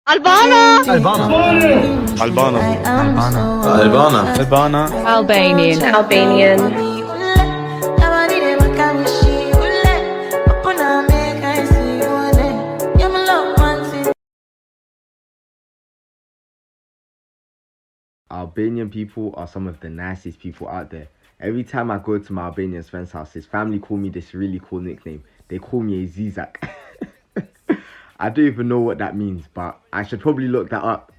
Albana. Albana. Albanian. Albanian people are some of the nicest people out there. Every time I go to my Albanian friend's house, his family call me this really cool nickname. They call me a Zizak. I don't even know what that means, but I should probably look that up.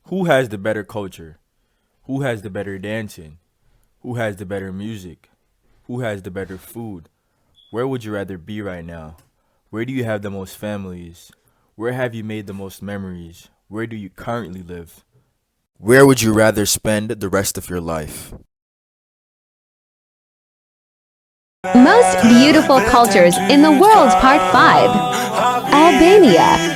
Who has the better culture? Who has the better dancing? Who has the better music? Who has the better food? Where would you rather be right now? Where do you have the most families? Where have you made the most memories? Where do you currently live? Where would you rather spend the rest of your life? Most beautiful cultures in the world, part 5. Albania.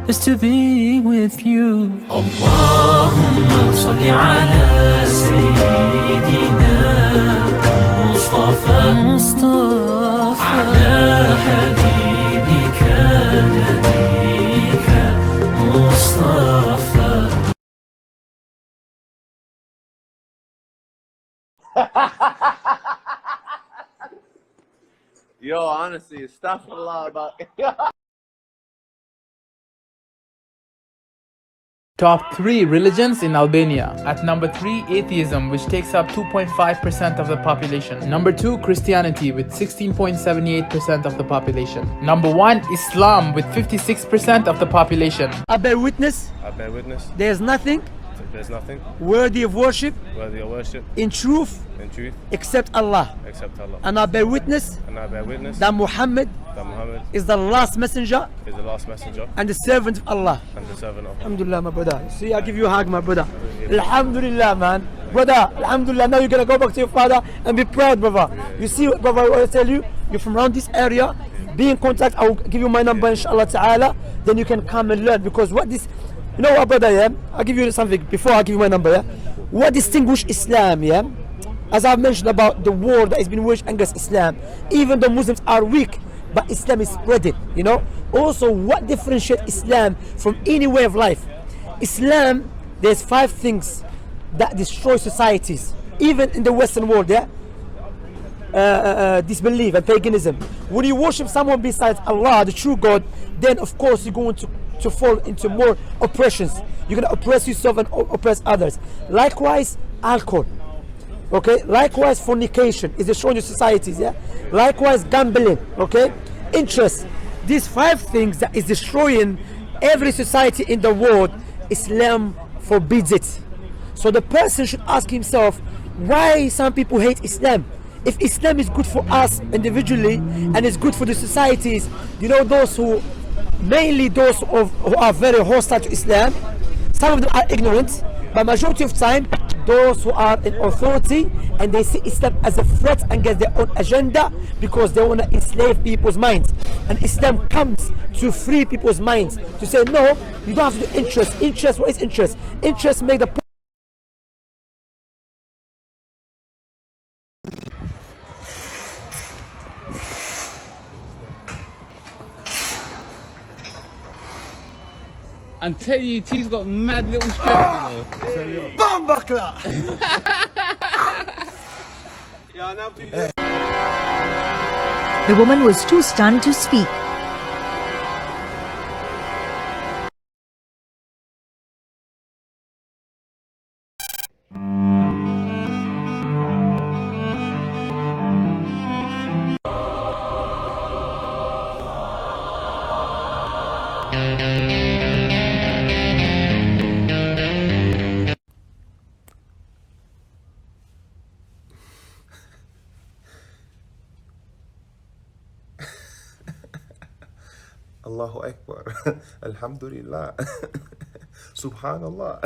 Is to be with you. Allahumma salli ala Sayyidina Mustafa ala habibika nabiyika Mustafa. Yo, honestly, astaghfirullah about Top 3 religions in Albania. At number 3, atheism, which takes up 2.5% of the population. Number 2, Christianity, with 16.78% of the population. Number 1, Islam, with 56% of the population. I bear witness. There's nothing worthy of worship in truth except Allah. And I bear witness that Muhammad is the last messenger and the servant of Allah. Alhamdulillah, my brother. See, I give you a hug, my brother. Alhamdulillah, man. Brother, Alhamdulillah, now you're gonna go back to your father and be proud, brother. You see, brother, what I tell you, you're from around this area, be in contact. I will give you my number, inshallah ta'ala. Then you can come and learn, because what this, you know what, brother, yeah? I'll give you something before I give you my number, yeah? What distinguishes Islam, yeah? As I've mentioned about the war that has been waged against Islam, even though Muslims are weak, but Islam is spreading, you know? Also, what differentiates Islam from any way of life? Islam, there's 5 things that destroy societies, even in the Western world, yeah? Disbelief and paganism. When you worship someone besides Allah, the true God, then of course you're going to fall into more oppressions. You're going to oppress yourself and oppress others. Likewise, alcohol. Okay, likewise fornication is destroying your societies, yeah. Likewise gambling, okay, interest. These 5 things that is destroying every society in the world, Islam forbids it. So the person should ask himself, why some people hate Islam? If Islam is good for us individually and is good for the societies, you know, those who, mainly those who are very hostile to Islam, some of them are ignorant, but majority of time those who are in authority and they see Islam as a threat against their own agenda, because they want to enslave people's minds. And Islam comes to free people's minds, to say no, you don't have to do interest. Interest, what is interest? Interest make the I'm telling you, T's got mad little strength, you know. Bambakla! Yeah, now please. The woman was too stunned to speak. Allahu Akbar. Alhamdulillah. Subhanallah.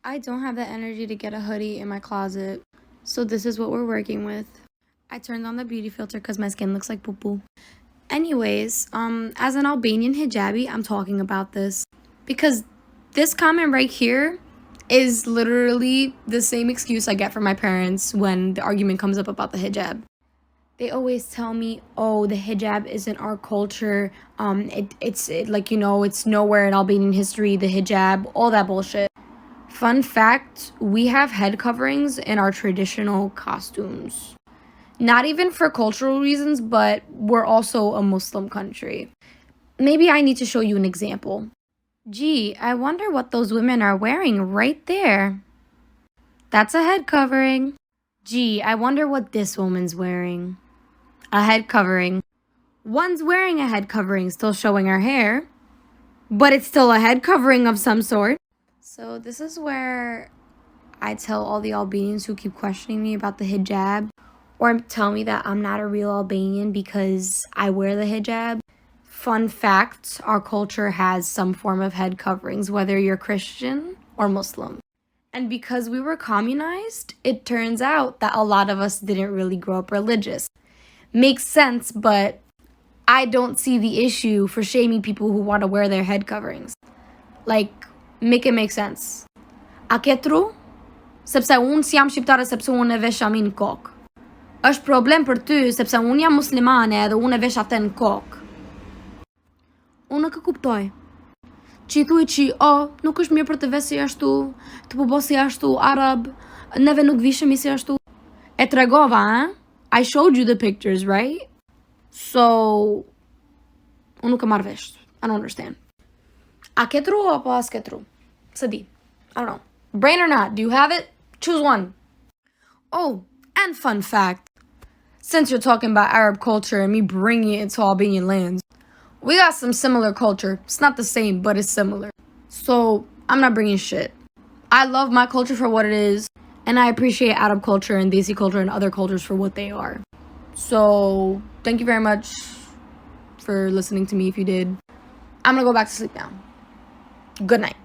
I don't have the energy to get a hoodie in my closet, so this is what we're working with. I turned on the beauty filter because my skin looks like poo-poo. Anyways, as an Albanian hijabi, I'm talking about this because this comment right here is literally the same excuse I get from my parents when the argument comes up about the hijab. They always tell me, oh, the hijab isn't our culture, it's nowhere in Albanian history, the hijab, all that bullshit. Fun fact, we have head coverings in our traditional costumes. Not even for cultural reasons, but we're also a Muslim country. Maybe I need to show you an example. Gee, I wonder what those women are wearing right there. That's a head covering. Gee, I wonder what this woman's wearing. A head covering. One's wearing a head covering, still showing her hair, but it's still a head covering of some sort. So this is where I tell all the Albanians who keep questioning me about the hijab, or tell me that I'm not a real Albanian because I wear the hijab. Fun fact, our culture has some form of head coverings, whether you're Christian or Muslim. And because we were communized, it turns out that a lot of us didn't really grow up religious. Makes sense, but I don't see the issue for shaming people who want to wear their head coverings. Like, make it make sense. A ke tru? Sepse unë si jam shqiptare sepse unë e vesh Ameen në kokë. Është problem për ty sepse unë jam muslimane edhe unë e vesh atë në kokë. Unë nuk e kuptoj. Që i thuj që, nuk është mirë për të vesh si ashtu, të po si ashtu, arab, neve nuk vishemi si ashtu. E tregova, I showed you the pictures, right? So, unë nuk e marrë vesh. I don't understand. A ke tru apo as ke tru? Se di. I don't know. Brain or not, do you have it? Choose one. Oh, and fun fact. Since you're talking about Arab culture and me bringing it to Albanian lands, we got some similar culture. It's not the same, but it's similar. So, I'm not bringing shit. I love my culture for what it is, and I appreciate Arab culture and Desi culture and other cultures for what they are. So, thank you very much for listening to me if you did. I'm gonna go back to sleep now. Good night.